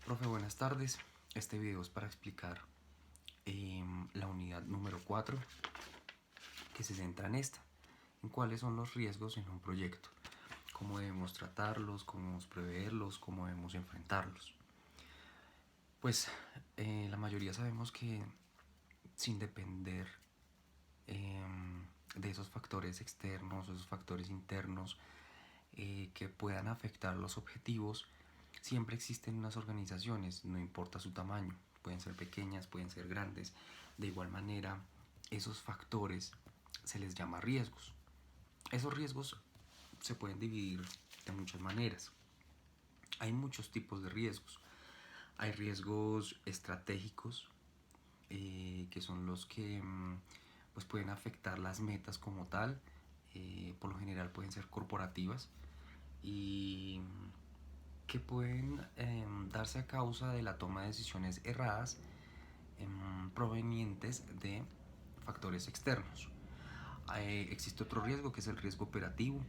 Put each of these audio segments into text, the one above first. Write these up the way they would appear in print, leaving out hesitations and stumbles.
Profe, buenas tardes. Este video es para explicar la unidad número 4 que se centra en esta, en cuáles son los riesgos en un proyecto, cómo debemos tratarlos, cómo debemos preverlos, cómo debemos enfrentarlos. Pues la mayoría sabemos que sin depender de esos factores externos o esos factores internos que puedan afectar los objetivos, siempre existen unas organizaciones, no importa su tamaño, pueden ser pequeñas, pueden ser grandes. De igual manera, esos factores se les llama riesgos. Esos riesgos se pueden dividir de muchas maneras. Hay muchos tipos de riesgos. Hay riesgos estratégicos, que son los que pues pueden afectar las metas como tal. Por lo general pueden ser corporativas y que pueden darse a causa de la toma de decisiones erradas provenientes de factores externos. Existe otro riesgo que es el riesgo operativo.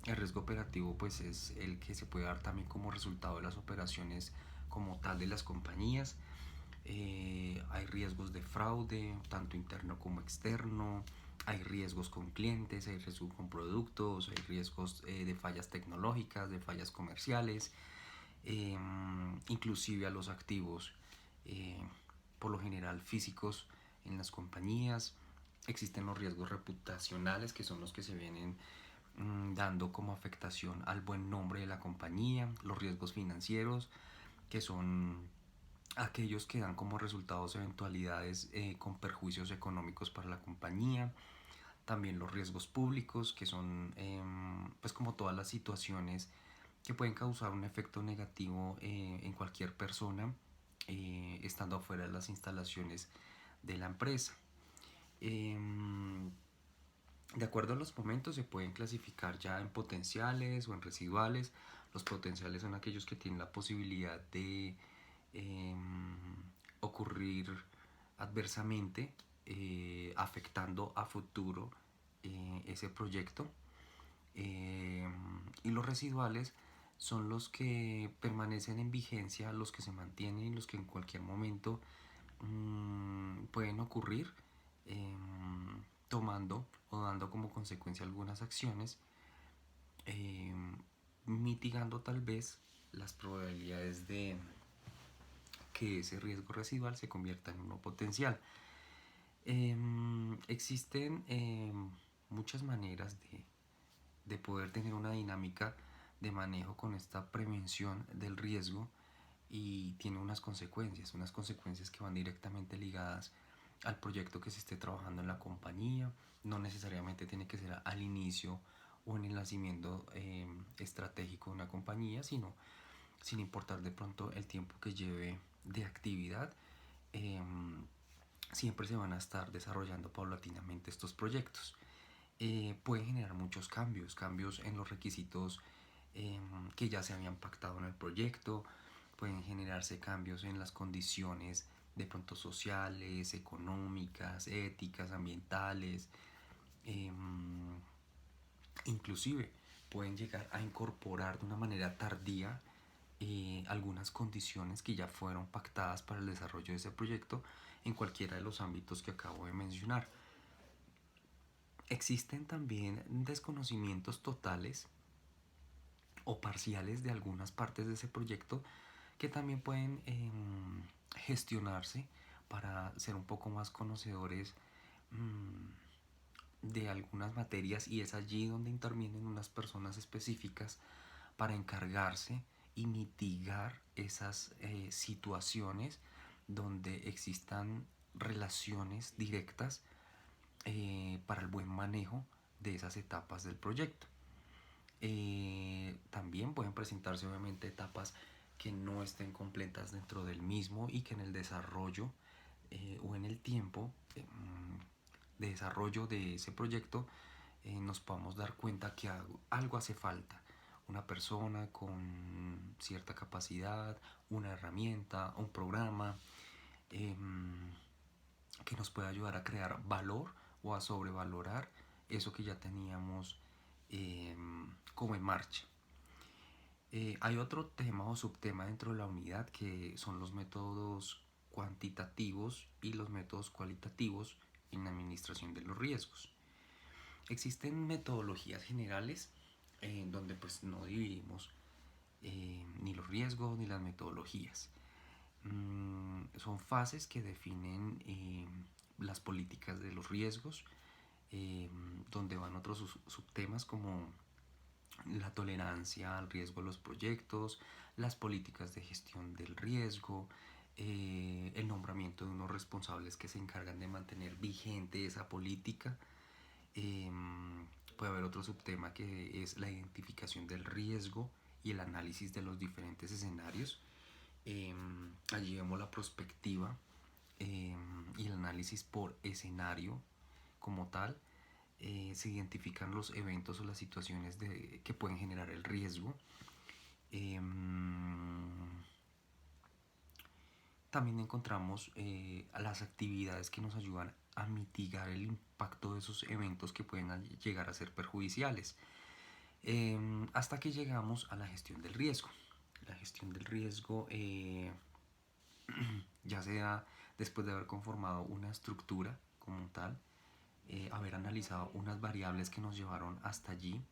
El riesgo operativo pues es el que se puede dar también como resultado de las operaciones como tal de las compañías. Hay riesgos de fraude, tanto interno como externo. Hay riesgos con clientes, hay riesgos con productos, hay riesgos de fallas tecnológicas, de fallas comerciales, inclusive a los activos, por lo general físicos en las compañías. Existen los riesgos reputacionales, que son los que se vienen dando como afectación al buen nombre de la compañía. Los riesgos financieros, que son aquellos que dan como resultados eventualidades con perjuicios económicos para la compañía. También los riesgos públicos, que son pues como todas las situaciones que pueden causar un efecto negativo en cualquier persona estando afuera de las instalaciones de la empresa. De acuerdo a los momentos se pueden clasificar ya en potenciales o en residuales. Los potenciales son aquellos que tienen la posibilidad de ocurrir adversamente, afectando a futuro ese proyecto. Y los residuales son los que permanecen en vigencia, los que se mantienen, los que en cualquier momento pueden ocurrir, tomando o dando como consecuencia algunas acciones, eh, mitigando tal vez las probabilidades de que ese riesgo residual se convierta en uno potencial. Existen muchas maneras de poder tener una dinámica de manejo con esta prevención del riesgo, y tiene unas consecuencias que van directamente ligadas al proyecto que se esté trabajando en la compañía. No necesariamente tiene que ser al inicio o en el nacimiento estratégico de una compañía, sino sin importar de pronto el tiempo que lleve de actividad, eh, siempre se van a estar desarrollando paulatinamente estos proyectos. Pueden generar muchos cambios en los requisitos que ya se habían pactado en el proyecto. Pueden generarse cambios en las condiciones de pronto sociales, económicas, éticas, ambientales. eh, Inclusive pueden llegar a incorporar de una manera tardía algunas condiciones que ya fueron pactadas para el desarrollo de ese proyecto en cualquiera de los ámbitos que acabo de mencionar. Existen también desconocimientos totales o parciales de algunas partes de ese proyecto que también pueden gestionarse para ser un poco más conocedores de algunas materias, y es allí donde intervienen unas personas específicas para encargarse y mitigar esas situaciones donde existan relaciones directas para el buen manejo de esas etapas del proyecto. También pueden presentarse obviamente etapas que no estén completas dentro del mismo y que en el desarrollo o en el tiempo de desarrollo de ese proyecto nos podamos dar cuenta que algo hace falta. Una persona con cierta capacidad, una herramienta, un programa que nos pueda ayudar a crear valor o a sobrevalorar eso que ya teníamos como en marcha. Hay otro tema o subtema dentro de la unidad que son los métodos cuantitativos y los métodos cualitativos en la administración de los riesgos. Existen metodologías generales donde pues no dividimos ni los riesgos ni las metodologías. Son fases que definen las políticas de los riesgos, donde van otros subtemas como la tolerancia al riesgo de los proyectos, las políticas de gestión del riesgo, el nombramiento de unos responsables que se encargan de mantener vigente esa política. Eh, Puede haber otro subtema que es la identificación del riesgo y el análisis de los diferentes escenarios. Allí vemos la prospectiva y el análisis por escenario como tal. Se identifican los eventos o las situaciones que pueden generar el riesgo. Eh, También encontramos las actividades que nos ayudan a mitigar el impacto de esos eventos que pueden llegar a ser perjudiciales. Hasta que llegamos a la gestión del riesgo. La gestión del riesgo ya sea después de haber conformado una estructura como tal, haber analizado unas variables que nos llevaron hasta allí,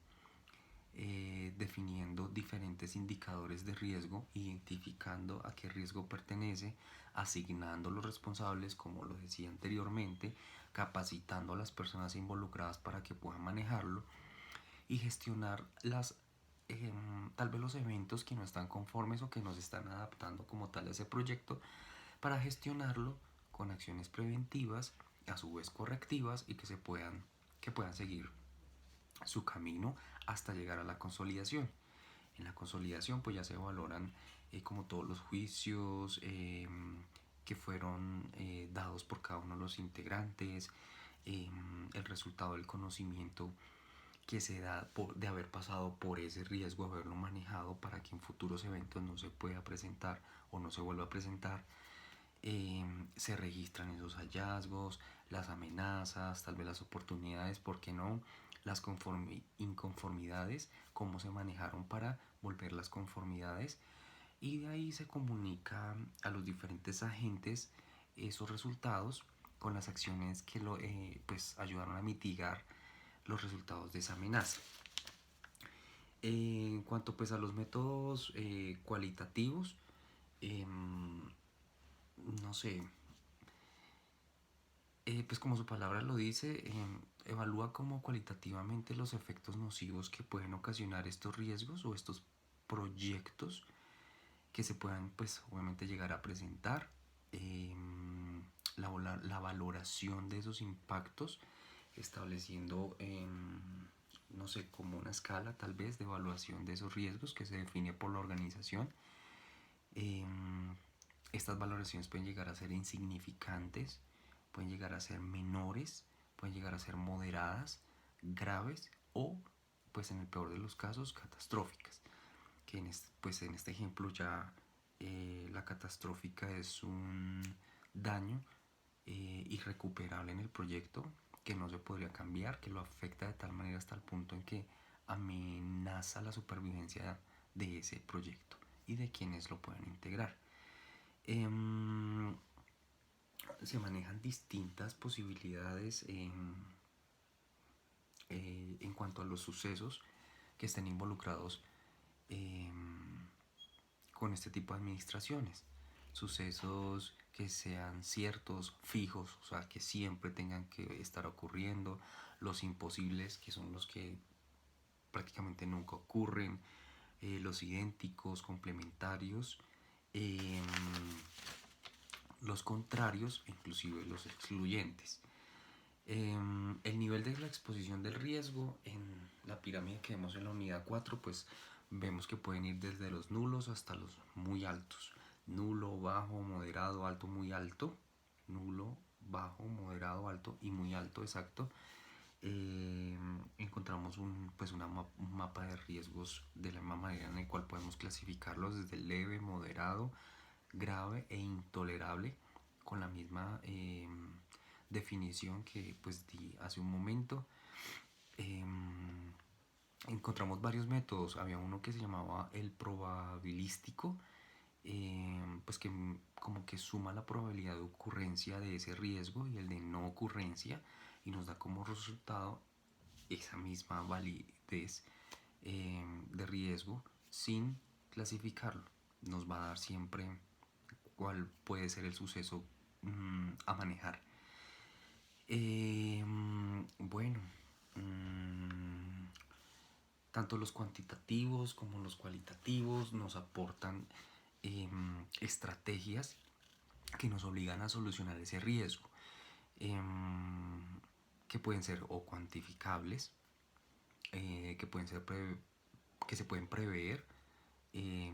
definiendo diferentes indicadores de riesgo, identificando a qué riesgo pertenece, asignando los responsables, como lo decía anteriormente, capacitando a las personas involucradas para que puedan manejarlo y gestionar tal vez los eventos que no están conformes o que no se están adaptando como tal a ese proyecto, para gestionarlo con acciones preventivas, a su vez correctivas, y que puedan seguir su camino hasta llegar a la consolidación. En la consolidación pues ya se valoran como todos los juicios que fueron dados por cada uno de los integrantes, el resultado del conocimiento que se da de haber pasado por ese riesgo, haberlo manejado para que en futuros eventos no se pueda presentar o no se vuelva a presentar. Se registran esos hallazgos, las amenazas, tal vez las oportunidades, ¿por qué no? Las inconformidades, cómo se manejaron para volver las conformidades, y de ahí se comunica a los diferentes agentes esos resultados con las acciones que pues ayudaron a mitigar los resultados de esa amenaza. En cuanto pues a los métodos cualitativos, eh, no sé, pues como su palabra lo dice, evalúa como cualitativamente los efectos nocivos que pueden ocasionar estos riesgos o estos proyectos que se puedan pues obviamente llegar a presentar, eh, la valoración de esos impactos, estableciendo no sé, como una escala tal vez de evaluación de esos riesgos que se define por la organización. Eh, Estas valoraciones pueden llegar a ser insignificantes, pueden llegar a ser menores, pueden llegar a ser moderadas, graves o, pues en el peor de los casos, catastróficas. Que pues en este ejemplo ya la catastrófica es un daño irrecuperable en el proyecto que no se podría cambiar, que lo afecta de tal manera hasta el punto en que amenaza la supervivencia de ese proyecto y de quienes lo puedan integrar. Se manejan distintas posibilidades en cuanto a los sucesos que estén involucrados eh, con este tipo de administraciones. Sucesos que sean ciertos, fijos, o sea, que siempre tengan que estar ocurriendo, los imposibles, que son los que prácticamente nunca ocurren, los idénticos, complementarios, eh, los contrarios, inclusive los excluyentes. El nivel de la exposición del riesgo en la pirámide que vemos en la unidad 4, pues vemos que pueden ir desde los nulos hasta los muy altos. Nulo, bajo, moderado, alto, muy alto. Nulo, bajo, moderado, alto y muy alto, exacto. Encontramos un mapa de riesgos de la misma manera en el cual podemos clasificarlos desde leve, moderado, grave e intolerable, con la misma definición que pues di hace un momento. encontramos varios métodos. Había uno que se llamaba el probabilístico, pues que como que suma la probabilidad de ocurrencia de ese riesgo y el de no ocurrencia, y nos da como resultado esa misma validez de riesgo sin clasificarlo. Nos va a dar siempre cuál puede ser el suceso a manejar. Bueno, mmm, tanto los cuantitativos como los cualitativos nos aportan estrategias que nos obligan a solucionar ese riesgo, que pueden ser o cuantificables, que pueden ser que se pueden prever, eh,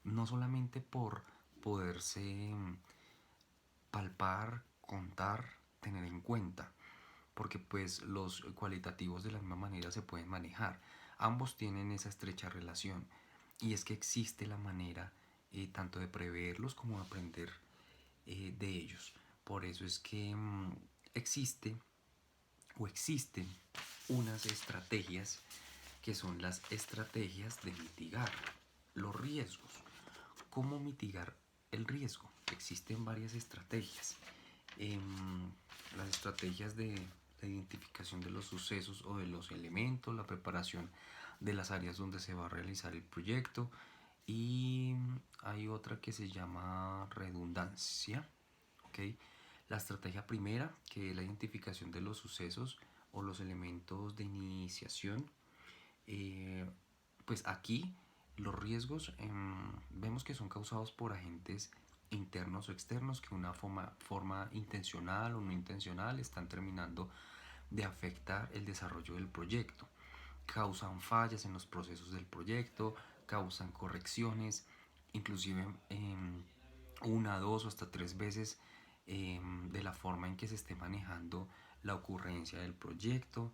no solamente por poderse palpar, contar, tener en cuenta, porque pues los cualitativos de la misma manera se pueden manejar. Ambos tienen esa estrecha relación, y es que existe la manera tanto de preverlos como de aprender de ellos. Por eso es que existe o existen unas estrategias que son las estrategias de mitigar los riesgos. ¿Cómo mitigar el riesgo? Existen varias estrategias. Las estrategias de la identificación de los sucesos o de los elementos, la preparación de las áreas donde se va a realizar el proyecto, y hay otra que se llama redundancia. ¿Okay? La estrategia primera, que es la identificación de los sucesos o los elementos de iniciación, eh, pues aquí los riesgos vemos que son causados por agentes internos o externos que de una forma intencional o no intencional están terminando de afectar el desarrollo del proyecto. Causan fallas en los procesos del proyecto, causan correcciones, inclusive una, dos o hasta tres veces de la forma en que se esté manejando la ocurrencia del proyecto.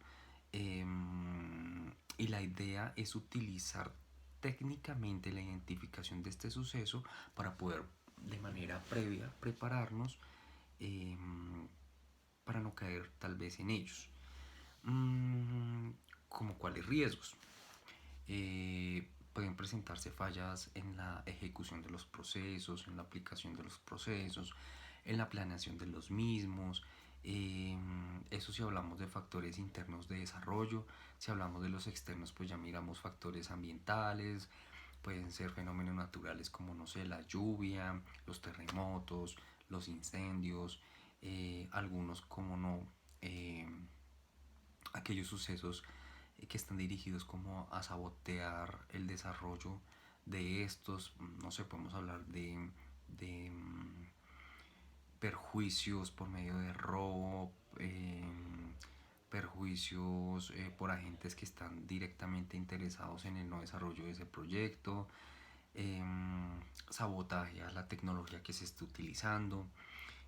Y la idea es utilizar técnicamente la identificación de este suceso para poder de manera previa prepararnos eh, para no caer tal vez en ellos. ¿Como cuáles riesgos? Pueden presentarse fallas en la ejecución de los procesos, en la aplicación de los procesos, en la planeación de los mismos. Eso si hablamos de factores internos de desarrollo. Si hablamos de los externos, pues ya miramos factores ambientales. Pueden ser fenómenos naturales como, no sé, la lluvia, los terremotos, los incendios, algunos como no, eh, aquellos sucesos que están dirigidos como a sabotear el desarrollo de estos. No sé, podemos hablar de perjuicios por medio de robo, perjuicios por agentes que están directamente interesados en el no desarrollo de ese proyecto, eh, sabotaje a la tecnología que se está utilizando.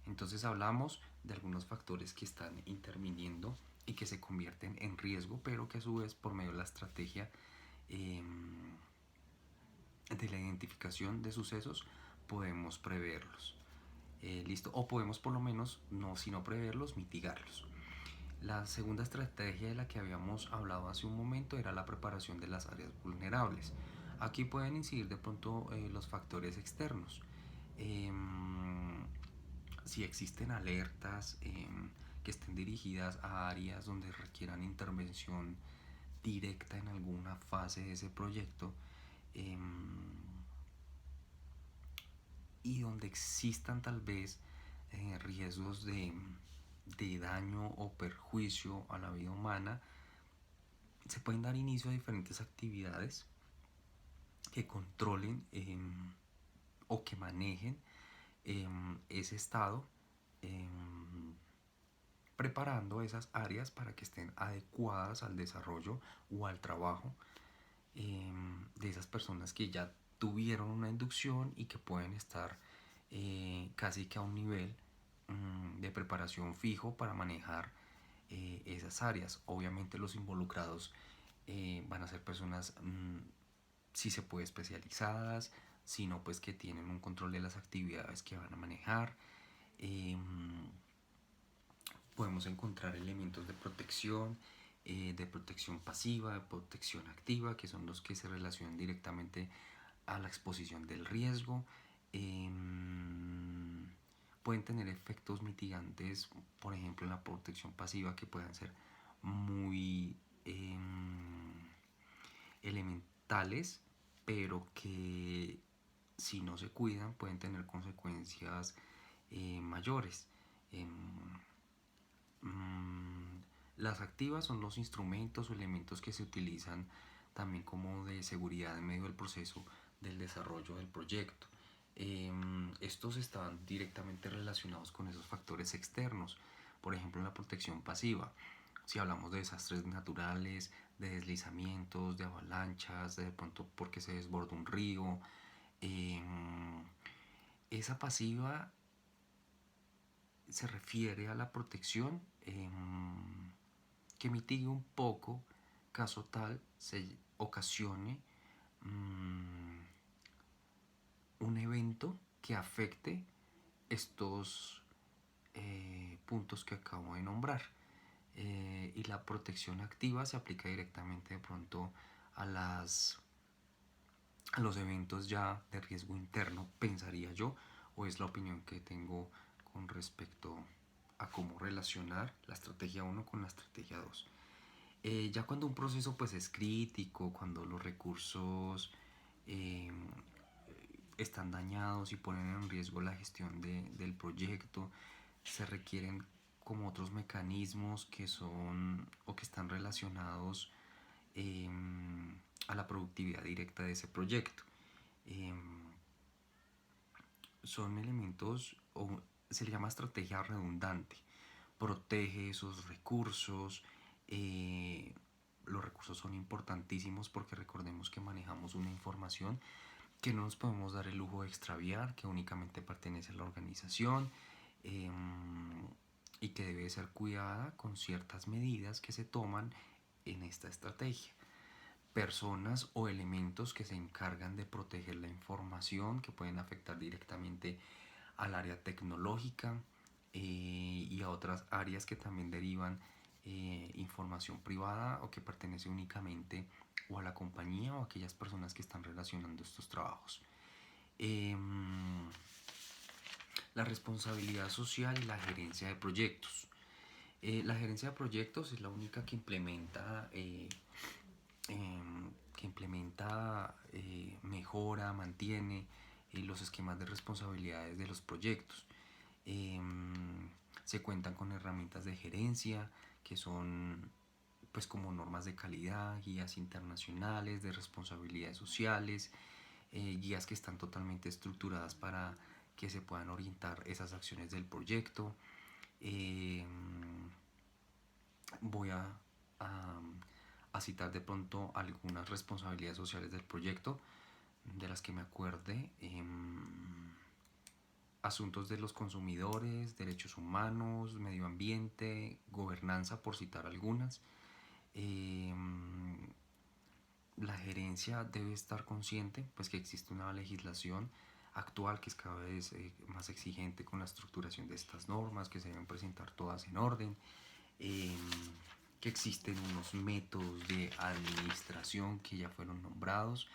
Entonces hablamos de algunos factores que están interviniendo y que se convierten en riesgo, pero que a su vez por medio de la estrategia eh, de la identificación de sucesos podemos preverlos. Listo, o podemos por lo menos, no, si no preverlos, mitigarlos. La segunda estrategia de la que habíamos hablado hace un momento era la preparación de las áreas vulnerables. Aquí pueden incidir de pronto los factores externos. Eh, si existen alertas que estén dirigidas a áreas donde requieran intervención directa en alguna fase de ese proyecto, eh, y donde existan tal vez riesgos de daño o perjuicio a la vida humana, se pueden dar inicio a diferentes actividades que controlen o que manejen ese estado, eh, preparando esas áreas para que estén adecuadas al desarrollo o al trabajo de esas personas que ya tuvieron una inducción y que pueden estar casi que a un nivel de preparación fijo para manejar esas áreas. Obviamente los involucrados van a ser personas, si se puede, especializadas, sino pues que tienen un control de las actividades que van a manejar. Eh, Podemos encontrar elementos de protección, de protección pasiva, de protección activa, que son los que se relacionan directamente a la exposición del riesgo. Pueden tener efectos mitigantes, por ejemplo, en la protección pasiva, que puedan ser muy elementales, pero que si no se cuidan pueden tener consecuencias mayores. Las activas son los instrumentos o elementos que se utilizan también como de seguridad en medio del proceso del desarrollo del proyecto. Estos están directamente relacionados con esos factores externos, por ejemplo la protección pasiva. Si hablamos de desastres naturales, de deslizamientos, de avalanchas, de pronto porque se desborda un río, esa pasiva se refiere a la protección que mitigue un poco caso tal se ocasione un evento que afecte estos puntos que acabo de nombrar. Y la protección activa se aplica directamente de pronto a a los eventos ya de riesgo interno, pensaría yo, o es la opinión que tengo con respecto a cómo relacionar la estrategia 1 con la estrategia 2. Ya cuando un proceso pues es crítico, cuando los recursos eh, están dañados y ponen en riesgo la gestión del proyecto, se requieren como otros mecanismos que son o que están relacionados eh, a la productividad directa de ese proyecto. Eh, Son elementos, o se le llama estrategia redundante, protege esos recursos. Los recursos son importantísimos porque recordemos que manejamos una información que no nos podemos dar el lujo de extraviar, que únicamente pertenece a la organización eh, y que debe ser cuidada con ciertas medidas que se toman en esta estrategia. Personas o elementos que se encargan de proteger la información que pueden afectar directamente al área tecnológica y a otras áreas que también derivan información privada o que pertenece únicamente o a la compañía o a aquellas personas que están relacionando estos trabajos. La responsabilidad social y la gerencia de proyectos. La gerencia de proyectos es la única que mejora, mantiene los esquemas de responsabilidades de los proyectos. Se cuentan con herramientas de gerencia que son pues como normas de calidad, guías internacionales de responsabilidades sociales, guías que están totalmente estructuradas para que se puedan orientar esas acciones del proyecto. Voy a, a citar de pronto algunas responsabilidades sociales del proyecto de las que me acuerde. Asuntos de los consumidores, derechos humanos, medio ambiente, gobernanza, por citar algunas. La gerencia debe estar consciente pues que existe una legislación actual que es cada vez más exigente con la estructuración de estas normas, que se deben presentar todas en orden, que existen unos métodos de administración que ya fueron nombrados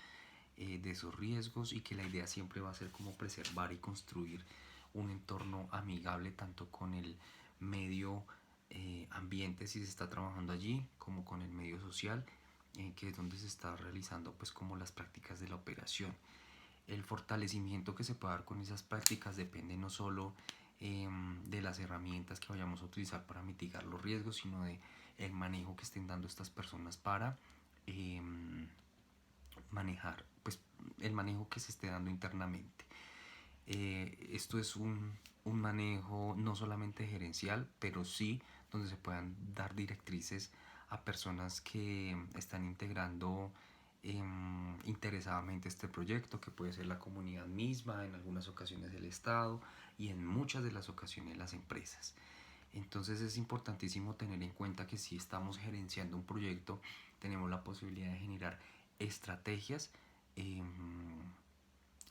de esos riesgos y que la idea siempre va a ser como preservar y construir un entorno amigable tanto con el medio ambiente si se está trabajando allí como con el medio social que es donde se está realizando pues como las prácticas de la operación. El fortalecimiento que se puede dar con esas prácticas depende no solo de las herramientas que vayamos a utilizar para mitigar los riesgos, sino de el manejo que estén dando estas personas para manejar, pues el manejo que se esté dando internamente. Esto es un manejo no solamente gerencial, pero sí donde se puedan dar directrices a personas que están integrando interesadamente este proyecto, que puede ser la comunidad misma, en algunas ocasiones el Estado y en muchas de las ocasiones las empresas. Entonces es importantísimo tener en cuenta que si estamos gerenciando un proyecto, tenemos la posibilidad de generar estrategias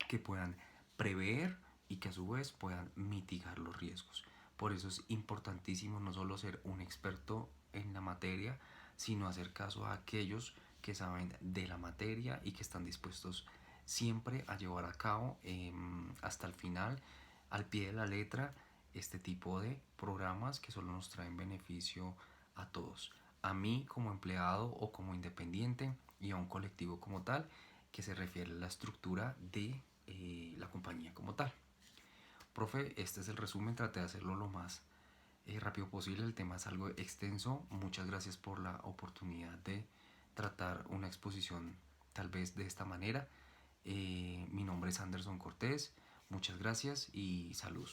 que puedan prever y que a su vez puedan mitigar los riesgos. Por eso es importantísimo no solo ser un experto en la materia, sino hacer caso a aquellos que saben de la materia y que están dispuestos siempre a llevar a cabo hasta el final, al pie de la letra, este tipo de programas que solo nos traen beneficio a todos, a mí como empleado o como independiente y a un colectivo como tal, que se refiere a la estructura de la compañía como tal. Profe, este es el resumen, traté de hacerlo lo más rápido posible, el tema es algo extenso, muchas gracias por la oportunidad de tratar una exposición tal vez de esta manera. Mi nombre es Anderson Cortés, muchas gracias y salud.